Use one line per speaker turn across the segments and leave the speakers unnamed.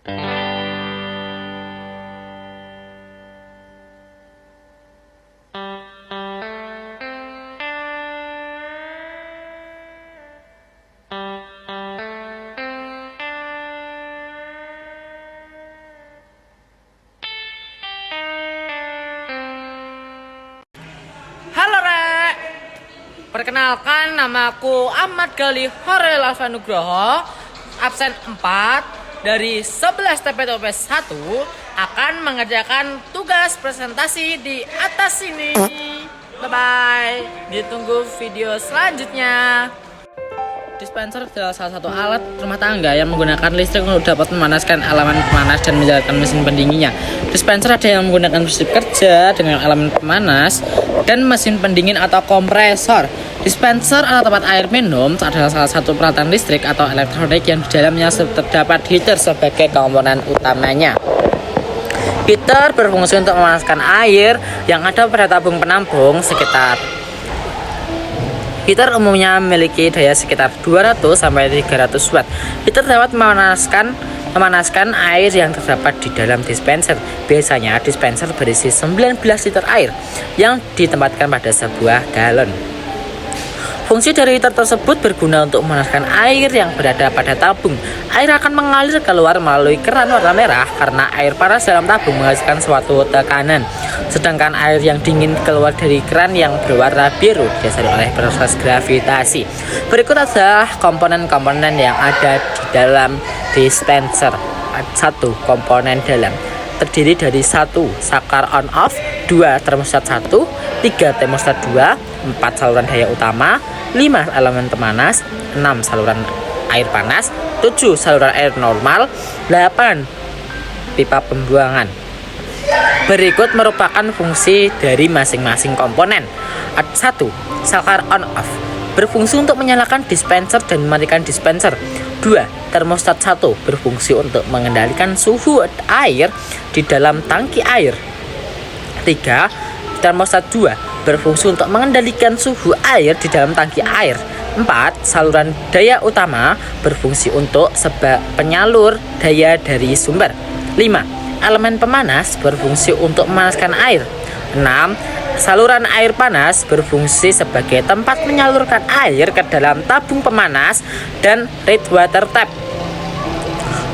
Halo Rek, perkenalkan namaku Ahmad Gali Horel Alvanugroho, absen 4 dari 11 TPTOP 1 akan mengerjakan tugas presentasi di atas sini. Bye-bye, ditunggu video selanjutnya. Dispenser adalah salah satu alat rumah tangga yang menggunakan listrik untuk dapat memanaskan elemen pemanas dan menjalankan mesin pendinginnya. Dispenser ada yang menggunakan mesin kerja dengan elemen pemanas dan mesin pendingin atau kompresor. Dispenser atau tempat air minum adalah salah satu peralatan listrik atau elektronik yang di dalamnya terdapat heater sebagai komponen utamanya. Heater berfungsi untuk memanaskan air yang ada pada tabung penampung sekitar. Heater umumnya memiliki daya sekitar 200-300 watt. Heater dapat memanaskan air yang terdapat di dalam dispenser. Biasanya dispenser berisi 19 liter air yang ditempatkan pada sebuah galon. Fungsi dari heater tersebut berguna untuk memanaskan air yang berada pada tabung. Air akan mengalir keluar melalui keran warna merah karena air panas dalam tabung menghasilkan suatu tekanan. Sedangkan air yang dingin keluar dari keran yang berwarna biru didasari oleh proses gravitasi. Berikut adalah komponen-komponen yang ada di dalam dispenser. 1. Komponen dalam terdiri dari 1. Saklar on off, 2. Termostat 1, 3. Termostat 2, 4. Saluran daya utama, 5. Elemen pemanas, 6. Saluran air panas, 7. Saluran air normal, 8. Pipa pembuangan. Berikut merupakan fungsi dari masing-masing komponen. 1. Saklar on off berfungsi untuk menyalakan dispenser dan mematikan dispenser. 2. Termostat 1 berfungsi untuk mengendalikan suhu air di dalam tangki air. 3. Termostat 2 berfungsi untuk mengendalikan suhu air di dalam tangki air. 4. Saluran daya utama berfungsi untuk penyalur daya dari sumber. 5. Elemen pemanas berfungsi untuk memanaskan air. 6. Saluran air panas berfungsi sebagai tempat menyalurkan air ke dalam tabung pemanas dan radiator tap.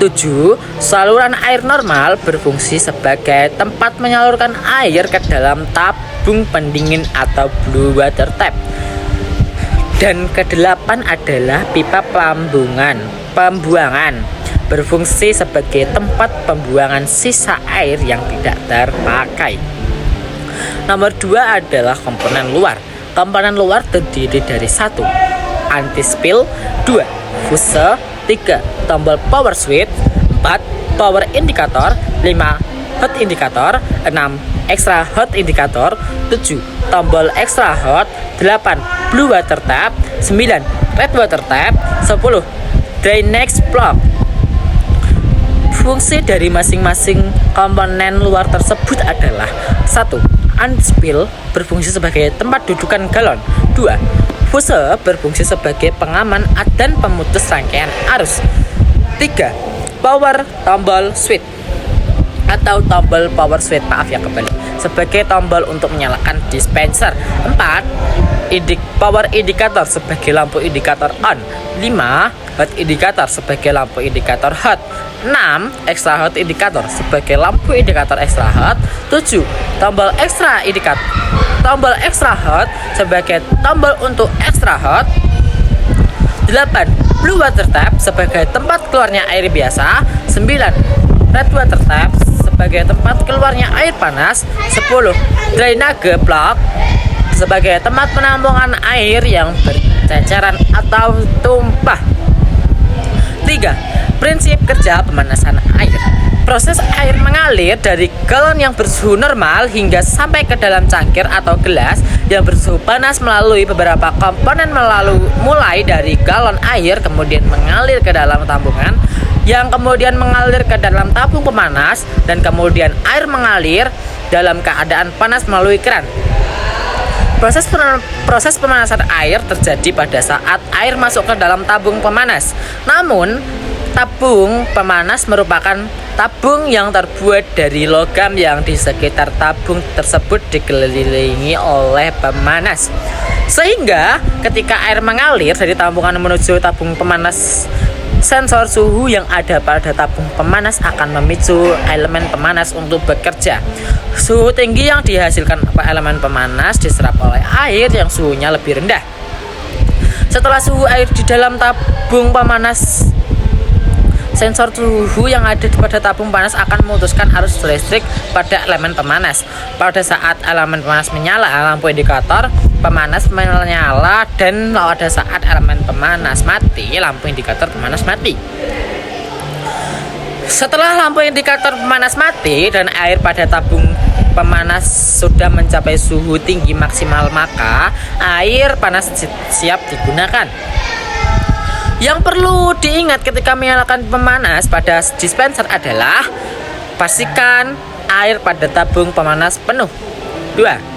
7. Saluran air normal berfungsi sebagai tempat menyalurkan air ke dalam tabung pendingin atau blue water tap. Dan ke-8 adalah pipa pembuangan berfungsi sebagai tempat pembuangan sisa air yang tidak terpakai. Nomor 2 adalah komponen luar. Komponen luar terdiri dari 1. Anti-spill, 2. Fuse, 3. Tombol power switch, 4. Power indicator, 5. Hot indicator, 6. Extra hot indicator, 7. Tombol extra hot, 8. Blue water tap, 9. Red water tap, 10. Drainage plug. Fungsi dari masing-masing komponen luar tersebut adalah 1. Anti-spill berfungsi sebagai tempat dudukan galon. 2. Fuse berfungsi sebagai pengaman dan pemutus rangkaian arus. 3. Power tombol switch atau tombol power switch, sebagai tombol untuk menyalakan dispenser. 4. Power indicator sebagai lampu indikator on. 5. Hot indicator sebagai lampu indikator hot. 6. Extra hot indicator sebagai lampu indikator extra hot. 7. Tombol extra hot sebagai tombol untuk extra hot. 8. Blue water tap sebagai tempat keluarnya air biasa. 9. Red water tap sebagai tempat keluarnya air panas. 10. Drainage plug sebagai tempat penampungan air yang berceceran atau tumpah. 3. Prinsip kerja pemanasan air. Proses air mengalir dari galon yang bersuhu normal hingga sampai ke dalam cangkir atau gelas yang bersuhu panas melalui beberapa komponen, mulai dari galon air kemudian mengalir ke dalam tambungan, yang kemudian mengalir ke dalam tabung pemanas, dan kemudian air mengalir dalam keadaan panas melalui keran. Proses pemanasan air terjadi pada saat air masuk ke dalam tabung pemanas. Namun, Tabung pemanas merupakan tabung yang terbuat dari logam yang di sekitar tabung tersebut dikelilingi oleh pemanas. Sehingga ketika air mengalir dari tabungan menuju tabung pemanas, sensor suhu yang ada pada tabung pemanas akan memicu elemen pemanas untuk bekerja. Suhu tinggi yang dihasilkan elemen pemanas diserap oleh air yang suhunya lebih rendah. Setelah suhu air di dalam tabung pemanas, sensor suhu yang ada pada tabung panas akan memutuskan arus listrik pada elemen pemanas. Pada saat elemen pemanas menyala, lampu indikator pemanas menyala, dan pada saat elemen pemanas mati, lampu indikator pemanas mati. Setelah lampu indikator pemanas mati dan air pada tabung pemanas sudah mencapai suhu tinggi maksimal, maka air panas siap digunakan. Yang perlu diingat ketika menyalakan pemanas pada dispenser adalah pastikan air pada tabung pemanas penuh. 2.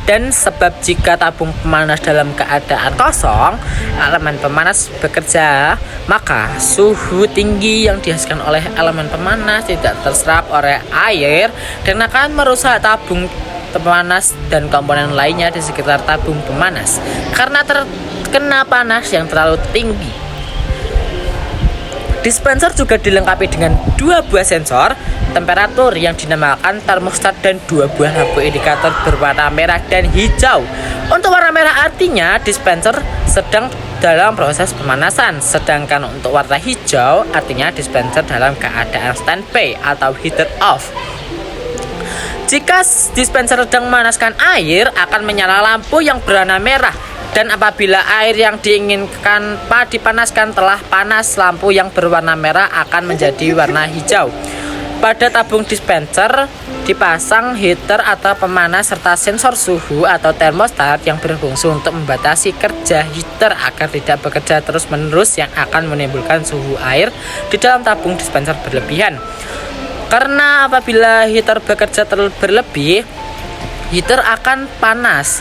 Dan sebab jika tabung pemanas dalam keadaan kosong, elemen pemanas bekerja, maka suhu tinggi yang dihasilkan oleh elemen pemanas tidak terserap oleh air dan akan merusak tabung pemanas dan komponen lainnya di sekitar tabung pemanas karena terkena panas yang terlalu tinggi. Dispenser juga dilengkapi dengan 2 buah sensor temperatur yang dinamakan termostat dan 2 buah lampu indikator berwarna merah dan hijau. Untuk warna merah artinya dispenser sedang dalam proses pemanasan, sedangkan untuk warna hijau artinya dispenser dalam keadaan standby atau heater off. Jika dispenser sedang memanaskan air, akan menyala lampu yang berwarna merah. Dan apabila air yang diinginkan dipanaskan telah panas, lampu yang berwarna merah akan menjadi warna hijau. Pada tabung dispenser dipasang heater atau pemanas serta sensor suhu atau termostat yang berfungsi untuk membatasi kerja heater agar tidak bekerja terus-menerus yang akan menimbulkan suhu air di dalam tabung dispenser berlebihan. Karena apabila heater bekerja terlalu berlebih, heater akan panas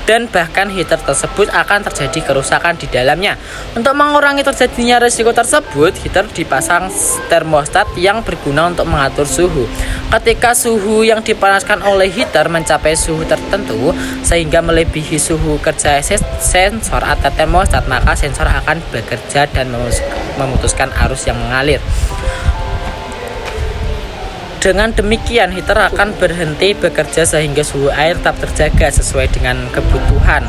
dan bahkan heater tersebut akan terjadi kerusakan di dalamnya. Untuk mengurangi terjadinya risiko tersebut, heater dipasang termostat yang berguna untuk mengatur suhu. Ketika suhu yang dipanaskan oleh heater mencapai suhu tertentu sehingga melebihi suhu kerja sensor atau termostat, maka sensor akan bekerja dan memutuskan arus yang mengalir. Dengan demikian, heater akan berhenti bekerja sehingga suhu air tetap terjaga sesuai dengan kebutuhan.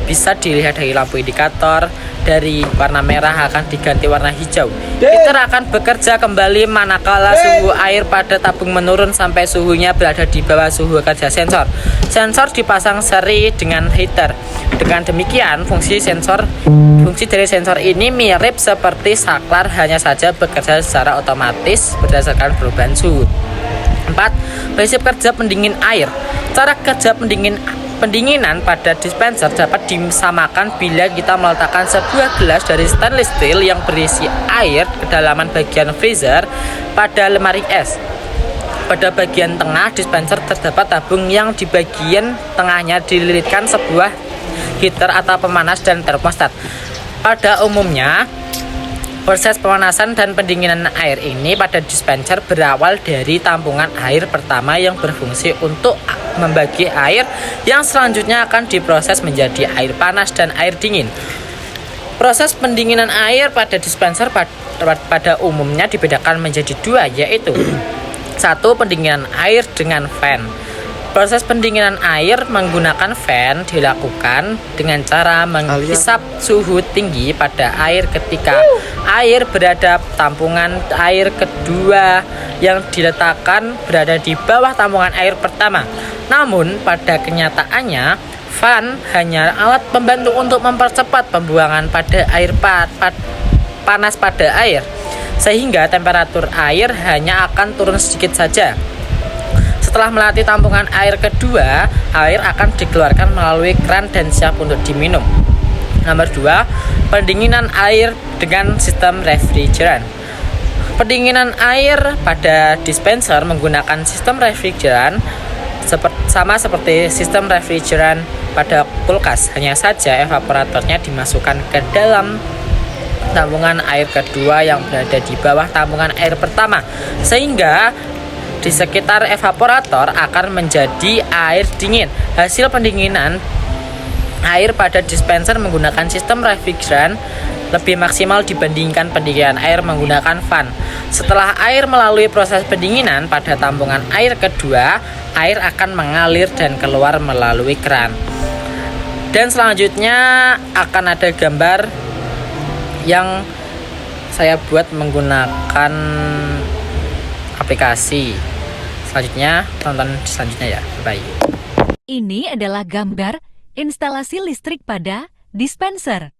Bisa dilihat dari lampu indikator, dari warna merah akan diganti warna hijau. Heater akan bekerja kembali manakala suhu air pada tabung menurun sampai suhunya berada di bawah suhu kerja sensor. Sensor dipasang seri dengan heater. Dengan demikian, fungsi dari sensor ini mirip seperti saklar, hanya saja bekerja secara otomatis berdasarkan perubahan suhu. 4. Prinsip kerja pendingin air. Cara kerja pendinginan pada dispenser dapat disamakan bila kita meletakkan sebuah gelas dari stainless steel yang berisi air kedalaman bagian freezer pada lemari es. Pada bagian tengah dispenser terdapat tabung yang di bagian tengahnya dililitkan sebuah heater atau pemanas dan termostat. Pada umumnya, proses pemanasan dan pendinginan air ini pada dispenser berawal dari tampungan air pertama yang berfungsi untuk membagi air yang selanjutnya akan diproses menjadi air panas dan air dingin. Proses pendinginan air pada dispenser pada umumnya dibedakan menjadi 2, yaitu 1. Pendinginan air dengan fan. Proses pendinginan air menggunakan fan dilakukan dengan cara menghisap suhu tinggi pada air ketika air berada tampungan air kedua yang diletakkan berada di bawah tampungan air pertama. Namun pada kenyataannya, fan hanya alat pembantu untuk mempercepat pembuangan pada air panas pada air, sehingga temperatur air hanya akan turun sedikit saja. Setelah melatih tampungan air kedua, air akan dikeluarkan melalui keran dan siap untuk diminum. Nomor 2, pendinginan air dengan sistem refrigeran. Pendinginan air pada dispenser menggunakan sistem refrigeran sama seperti sistem refrigeran pada kulkas. Hanya saja evaporatornya dimasukkan ke dalam tampungan air kedua yang berada di bawah tampungan air pertama, sehingga di sekitar evaporator akan menjadi air dingin. Hasil pendinginan air pada dispenser menggunakan sistem refrigeran lebih maksimal dibandingkan pendinginan air menggunakan fan. Setelah air melalui proses pendinginan pada tampungan air kedua, air akan mengalir dan keluar melalui keran. Dan selanjutnya akan ada gambar yang saya buat menggunakan aplikasi. Selanjutnya tonton selanjutnya ya. Bye.
Ini adalah gambar instalasi listrik pada dispenser.